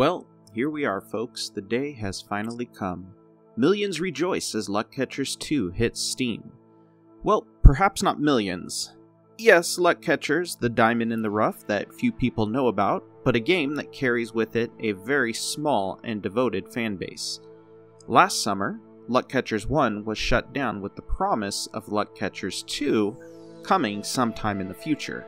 Well, here we are, folks. The day has finally come. Millions rejoice as Luckcatchers 2 hits Steam. Well, perhaps not millions. Yes, Luckcatchers, the diamond in the rough that few people know about, but a game that carries with it a very small and devoted fanbase. Last summer, Luckcatchers 1 was shut down with the promise of Luckcatchers 2 coming sometime in the future.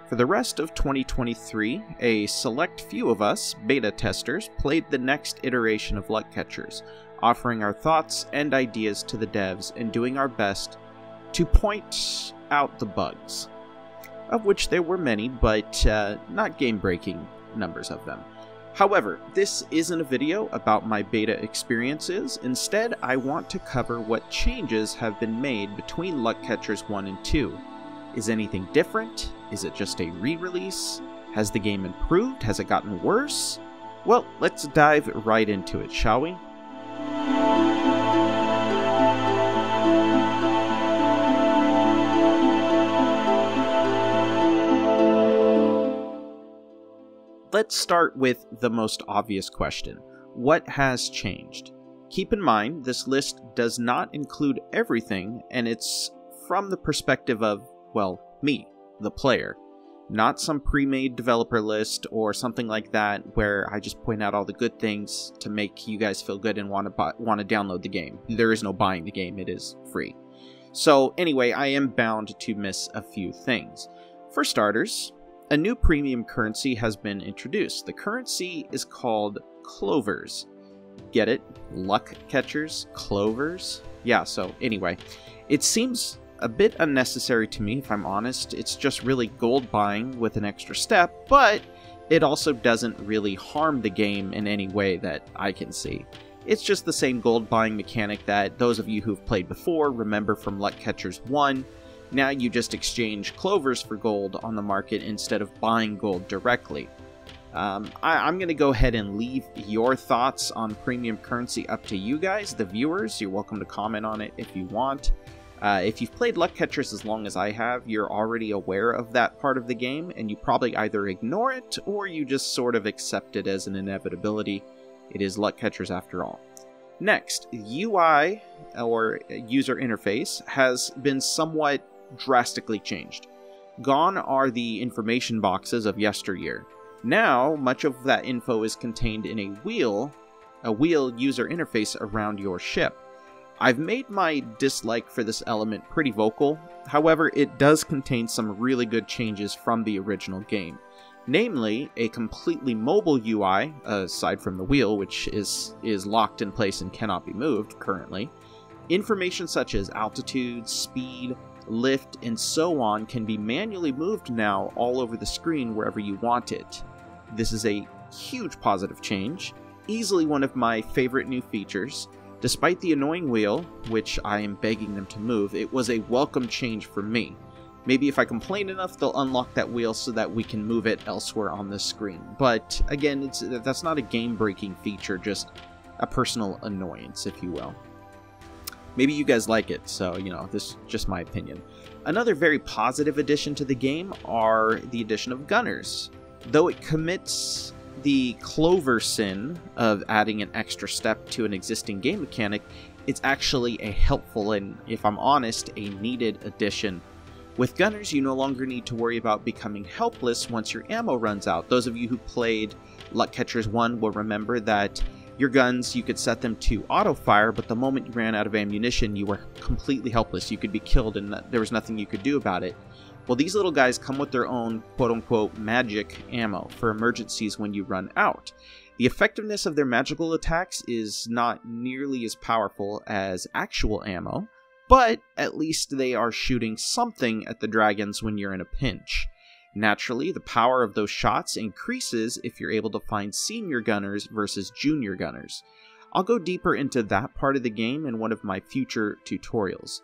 For the rest of 2023, a select few of us, beta testers, played the next iteration of Luckcatchers, offering our thoughts and ideas to the devs and doing our best to point out the bugs, of which there were many, but not game-breaking numbers of them. However, this isn't a video about my beta experiences. Instead, I want to cover what changes have been made between Luckcatchers 1 and 2. Is anything different? Is it just a re-release? Has the game improved? Has it gotten worse? Well, let's dive right into it, shall we? Let's start with the most obvious question. What has changed? Keep in mind, this list does not include everything, and it's from the perspective of, well, me, the player. Not some pre-made developer list or something like that where I just point out all the good things to make you guys feel good and want to download the game. There is no buying the game, it is free. So anyway, I am bound to miss a few things. For starters, a new premium currency has been introduced. The currency is called Clovers. Get it? Luckcatchers? Clovers? Yeah, so anyway, it seems a bit unnecessary to me, if I'm honest. It's just really gold buying with an extra step, but it also doesn't really harm the game in any way that I can see. It's just the same gold buying mechanic that those of you who've played before remember from Luckcatchers 1. Now you just exchange clovers for gold on the market instead of buying gold directly. I'm going to go ahead and leave your thoughts on premium currency up to you guys, the viewers. You're welcome to comment on it if you want. If you've played Luckcatchers as long as I have, you're already aware of that part of the game, and you probably either ignore it or you just sort of accept it as an inevitability. It is Luckcatchers after all. Next, UI, or user interface, has been somewhat drastically changed. Gone are the information boxes of yesteryear. Now, much of that info is contained in a wheel user interface around your ship. I've made my dislike for this element pretty vocal. However, it does contain some really good changes from the original game. Namely, a completely mobile UI, aside from the wheel, which is locked in place and cannot be moved currently. Information such as altitude, speed, lift, and so on can be manually moved now all over the screen wherever you want it. This is a huge positive change, easily one of my favorite new features. Despite the annoying wheel, which I am begging them to move, it was a welcome change for me. Maybe if I complain enough, they'll unlock that wheel so that we can move it elsewhere on the screen. But again, that's not a game-breaking feature, just a personal annoyance, if you will. Maybe you guys like it, so, you know, this is just my opinion. Another very positive addition to the game are the addition of gunners. Though it commits the clover sin of adding an extra step to an existing game mechanic, it's actually a helpful and, if I'm honest, a needed addition. With gunners, you no longer need to worry about becoming helpless once your ammo runs out. Those of you who played Luckcatchers 1 will remember that your guns, you could set them to auto-fire, but the moment you ran out of ammunition, you were completely helpless. You could be killed and there was nothing you could do about it. Well, these little guys come with their own quote-unquote magic ammo for emergencies when you run out. The effectiveness of their magical attacks is not nearly as powerful as actual ammo, but at least they are shooting something at the dragons when you're in a pinch. Naturally, the power of those shots increases if you're able to find senior gunners versus junior gunners. I'll go deeper into that part of the game in one of my future tutorials.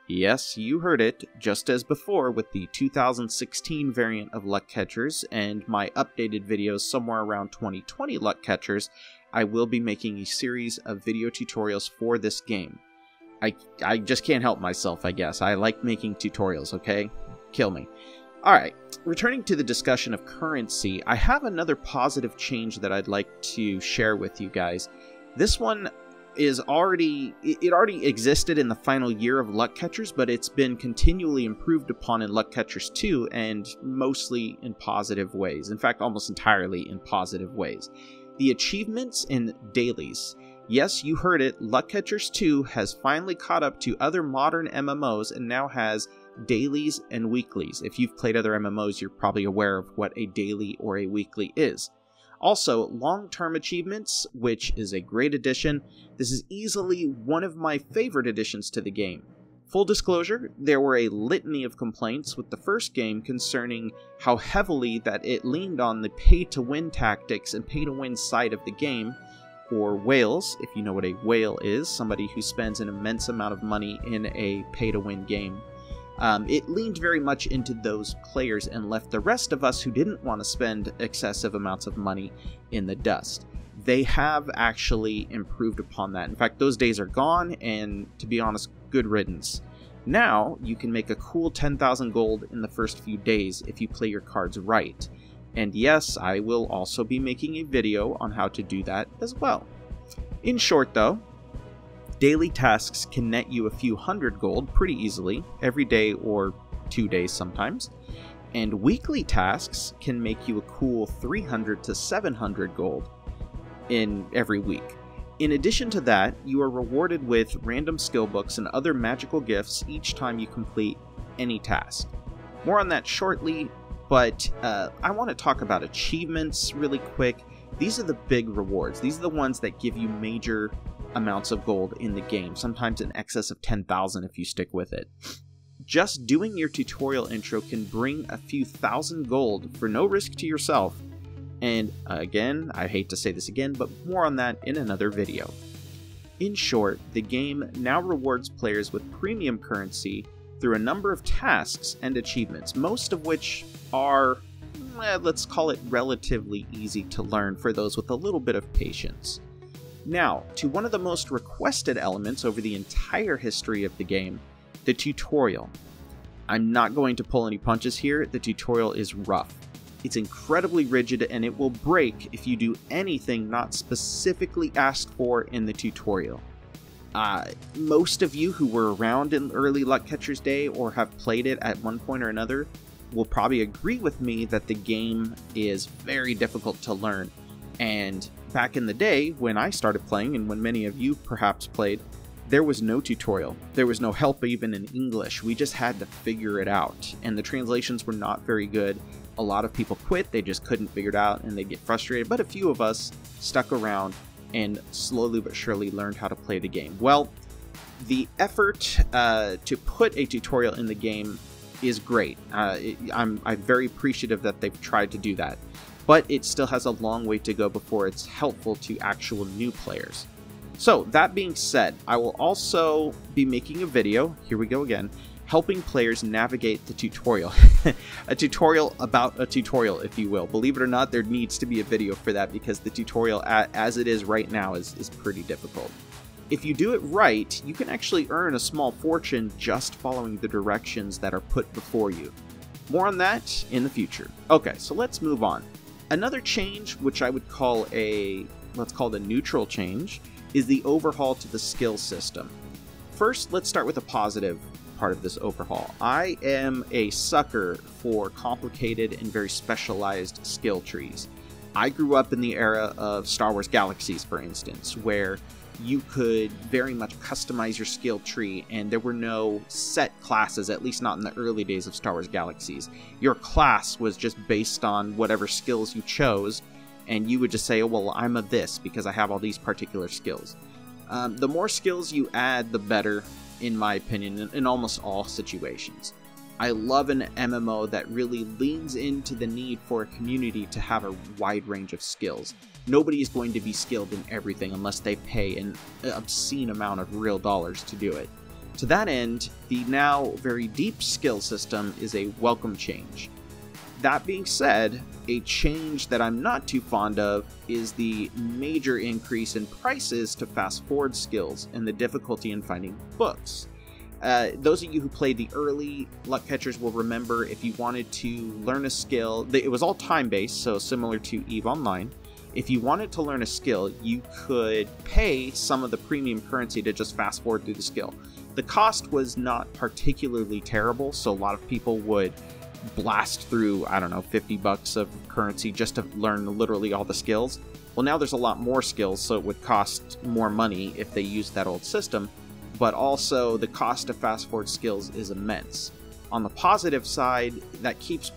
Yes, you heard it, just as before with the 2016 variant of Luckcatchers and my updated videos somewhere around 2020 Luckcatchers, I will be making a series of video tutorials for this game. I just can't help myself, I guess. I like making tutorials, okay? Kill me. Alright, returning to the discussion of currency, I have another positive change that I'd like to share with you guys. This one is already existed in the final year of Luckcatchers, but it's been continually improved upon in Luckcatchers 2, and mostly in positive ways. In fact, almost entirely in positive ways. The achievements in dailies. Yes, you heard it, Luckcatchers 2 has finally caught up to other modern MMOs and now has dailies and weeklies. If you've played other MMOs, you're probably aware of what a daily or a weekly is. Also, long-term achievements, which is a great addition. This is easily one of my favorite additions to the game. Full disclosure, there were a litany of complaints with the first game concerning how heavily that it leaned on the pay-to-win tactics and pay-to-win side of the game, or whales, if you know what a whale is, somebody who spends an immense amount of money in a pay-to-win game. It leaned very much into those players and left the rest of us who didn't want to spend excessive amounts of money in the dust. They have actually improved upon that. In fact, those days are gone, and to be honest, good riddance. Now, you can make a cool 10,000 gold in the first few days if you play your cards right. And yes, I will also be making a video on how to do that as well. In short though, daily tasks can net you a few hundred gold pretty easily, every day or 2 days sometimes. And weekly tasks can make you a cool 300 to 700 gold in every week. In addition to that, you are rewarded with random skill books and other magical gifts each time you complete any task. More on that shortly, but I want to talk about achievements really quick. These are the big rewards. These are the ones that give you major amounts of gold in the game, sometimes in excess of 10,000 if you stick with it. Just doing your tutorial intro can bring a few thousand gold for no risk to yourself. And again, I hate to say this again, but more on that in another video. In short, the game now rewards players with premium currency through a number of tasks and achievements, most of which are, let's call it relatively easy to learn for those with a little bit of patience. Now, to one of the most requested elements over the entire history of the game, the tutorial. I'm not going to pull any punches here, the tutorial is rough. It's incredibly rigid and it will break if you do anything not specifically asked for in the tutorial. Most of you who were around in early Luckcatchers Day or have played it at one point or another will probably agree with me that the game is very difficult to learn. And back in the day when I started playing, and when many of you perhaps played, there was no tutorial. There was no help even in English. We just had to figure it out. And the translations were not very good. A lot of people quit, they just couldn't figure it out and they get frustrated. But a few of us stuck around and slowly but surely learned how to play the game. Well, the effort to put a tutorial in the game is great. I'm very appreciative that they've tried to do that. But it still has a long way to go before it's helpful to actual new players. So, that being said, I will also be making a video, here we go again, helping players navigate the tutorial. A tutorial about a tutorial, if you will. Believe it or not, there needs to be a video for that because the tutorial, as it is right now, is pretty difficult. If you do it right, you can actually earn a small fortune just following the directions that are put before you. More on that in the future. Okay, so let's move on. Another change, which I would call let's call it a neutral change, is the overhaul to the skill system. First, let's start with a positive part of this overhaul. I am a sucker for complicated and very specialized skill trees. I grew up in the era of Star Wars Galaxies, for instance, where you could very much customize your skill tree and there were no set classes, at least not in the early days of Star Wars Galaxies. Your class was just based on whatever skills you chose, and you would just say, oh, well, I'm a this because I have all these particular skills. The more skills you add, the better, in my opinion, in almost all situations. I love an MMO that really leans into the need for a community to have a wide range of skills. Nobody is going to be skilled in everything unless they pay an obscene amount of real dollars to do it. To that end, the now very deep skill system is a welcome change. That being said, a change that I'm not too fond of is the major increase in prices to fast forward skills and the difficulty in finding books. those of you who played the early Luckcatchers will remember if you wanted to learn a skill, it was all time-based, so similar to EVE Online. If you wanted to learn a skill, you could pay some of the premium currency to just fast forward through the skill. The cost was not particularly terrible, so a lot of people would blast through, I don't know, 50 bucks of currency just to learn literally all the skills. Well, now there's a lot more skills, so it would cost more money if they used that old system, but also the cost to fast forward skills is immense. On the positive side, that keeps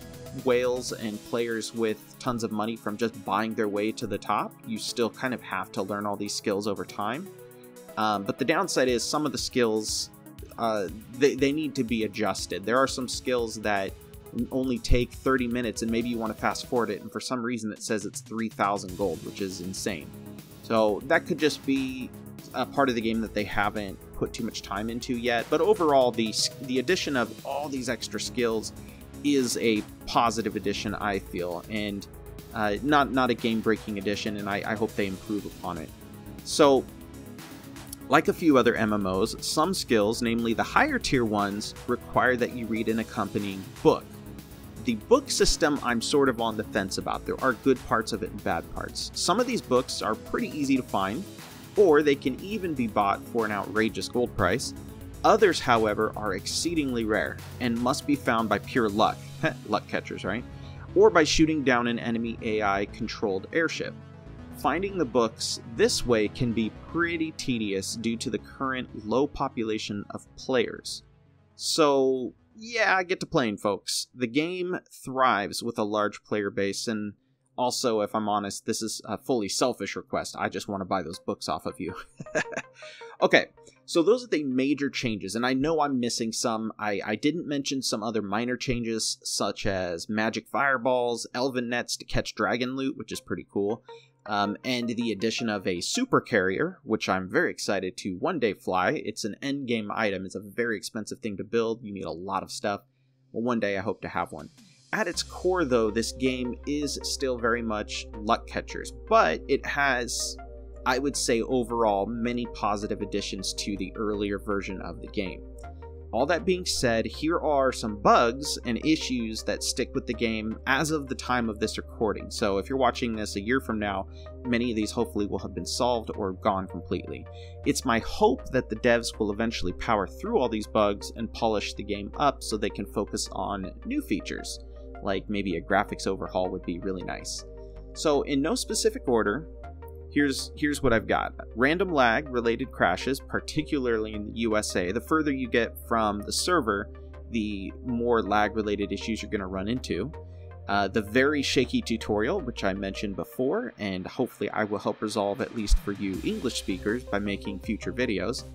whales and players with tons of money from just buying their way to the top. You still kind of have to learn all these skills over time. But the downside is some of the skills, they need to be adjusted. There are some skills that only take 30 minutes and maybe you want to fast forward it, and for some reason it says it's 3,000 gold, which is insane. So that could just be a part of the game that they haven't put too much time into yet. But overall, the addition of all these extra skills is a positive addition, I feel, and not a game-breaking addition, and I hope they improve upon it. So, like a few other MMOs, some skills, namely the higher tier ones, require that you read an accompanying book. The book system I'm sort of on the fence about. There are good parts of it and bad parts. Some of these books are pretty easy to find, or they can even be bought for an outrageous gold price. Others, however, are exceedingly rare and must be found by pure luck, Luckcatchers, right? Or by shooting down an enemy AI-controlled airship. Finding the books this way can be pretty tedious due to the current low population of players. So, yeah, get to playing, folks. The game thrives with a large player base, and also, if I'm honest, this is a fully selfish request. I just want to buy those books off of you. Okay, so those are the major changes, and I know I'm missing some. I didn't mention some other minor changes, such as magic fireballs, elven nets to catch dragon loot, which is pretty cool, and the addition of a super carrier, which I'm very excited to one day fly. It's an endgame item. It's a very expensive thing to build. You need a lot of stuff. Well, one day I hope to have one. At its core, though, this game is still very much Luckcatchers, but it has, I would say overall, many positive additions to the earlier version of the game. All that being said, here are some bugs and issues that stick with the game as of the time of this recording. So if you're watching this a year from now, many of these hopefully will have been solved or gone completely. It's my hope that the devs will eventually power through all these bugs and polish the game up so they can focus on new features, like maybe a graphics overhaul would be really nice. So in no specific order, here's what I've got. Random lag related crashes, particularly in the USA. The further you get from the server, the more lag related issues you're going to run into. The very shaky tutorial, which I mentioned before, and hopefully I will help resolve at least for you English speakers by making future videos.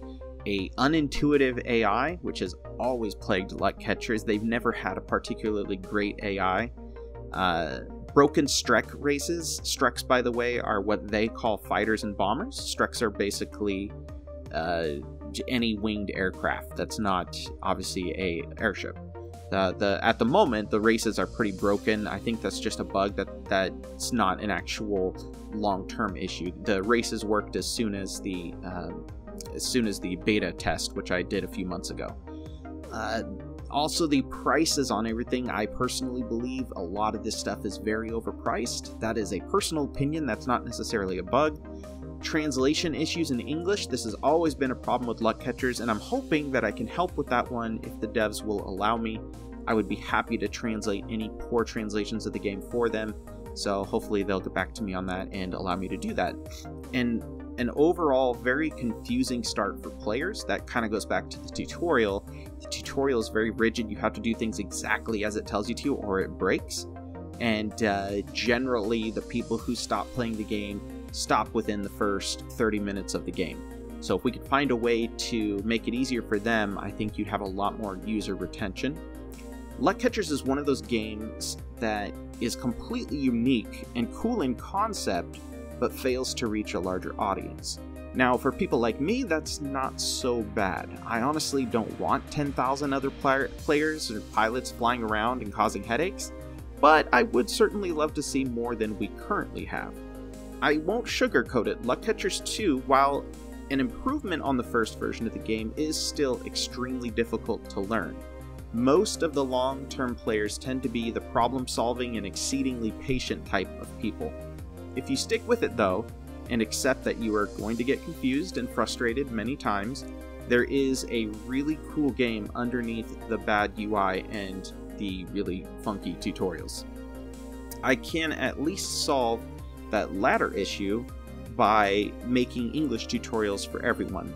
A unintuitive AI, which has always plagued Luckcatchers. They've never had a particularly great AI. Broken Strek races. Streks, by the way, are what they call fighters and bombers. Streks are basically any winged aircraft that's not obviously a airship. At the moment, the races are pretty broken. I think that's just a bug that's not an actual long-term issue. The races worked as soon as the beta test, which I did a few months ago. Also, the prices on everything, I personally believe a lot of this stuff is very overpriced. That is a personal opinion, that's not necessarily a bug. Translation issues in English, this has always been a problem with Luckcatchers, and I'm hoping that I can help with that one if the devs will allow me. I would be happy to translate any poor translations of the game for them, so hopefully they'll get back to me on that and allow me to do that. And an overall very confusing start for players. That kind of goes back to the tutorial. The tutorial is very rigid. You have to do things exactly as it tells you to or it breaks. And generally the people who stop playing the game stop within the first 30 minutes of the game. So if we could find a way to make it easier for them, I think you'd have a lot more user retention. Luckcatchers is one of those games that is completely unique and cool in concept, but fails to reach a larger audience. Now, for people like me, that's not so bad. I honestly don't want 10,000 other players or pilots flying around and causing headaches, but I would certainly love to see more than we currently have. I won't sugarcoat it, Luckcatchers 2, while An improvement on the first version of the game is still extremely difficult to learn. Most of the long-term players tend to be the problem-solving and exceedingly patient type of people. If you stick with it though, and accept that you are going to get confused and frustrated many times, there is a really cool game underneath the bad UI and the really funky tutorials. I can at least solve that latter issue by making English tutorials for everyone.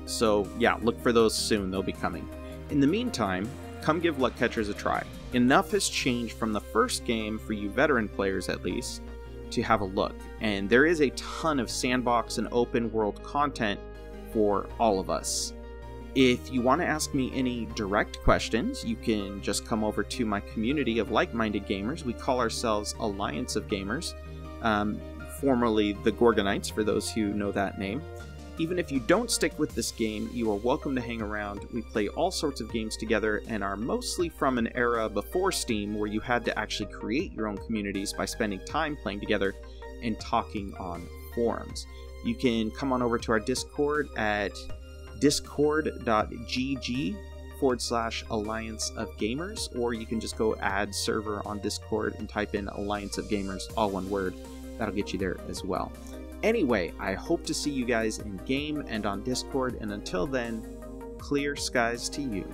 So yeah, look for those soon, they'll be coming. In the meantime, come give Luckcatchers a try. Enough has changed from the first game, for you veteran players at least, to have a look, and there is a ton of sandbox and open world content for all of us. If you want to ask me any direct questions, you can just come over to my community of like-minded gamers. We call ourselves Alliance of Gamers, formerly the Gorgonites for those who know that name. Even if you don't stick with this game, you are welcome to hang around. We play all sorts of games together and are mostly from an era before Steam where you had to actually create your own communities by spending time playing together and talking on forums. You can come on over to our Discord at discord.gg/Alliance of Gamers, or you can just go add server on Discord and type in Alliance of Gamers, all one word. That'll get you there as well. Anyway, I hope to see you guys in game and on Discord, and until then, clear skies to you.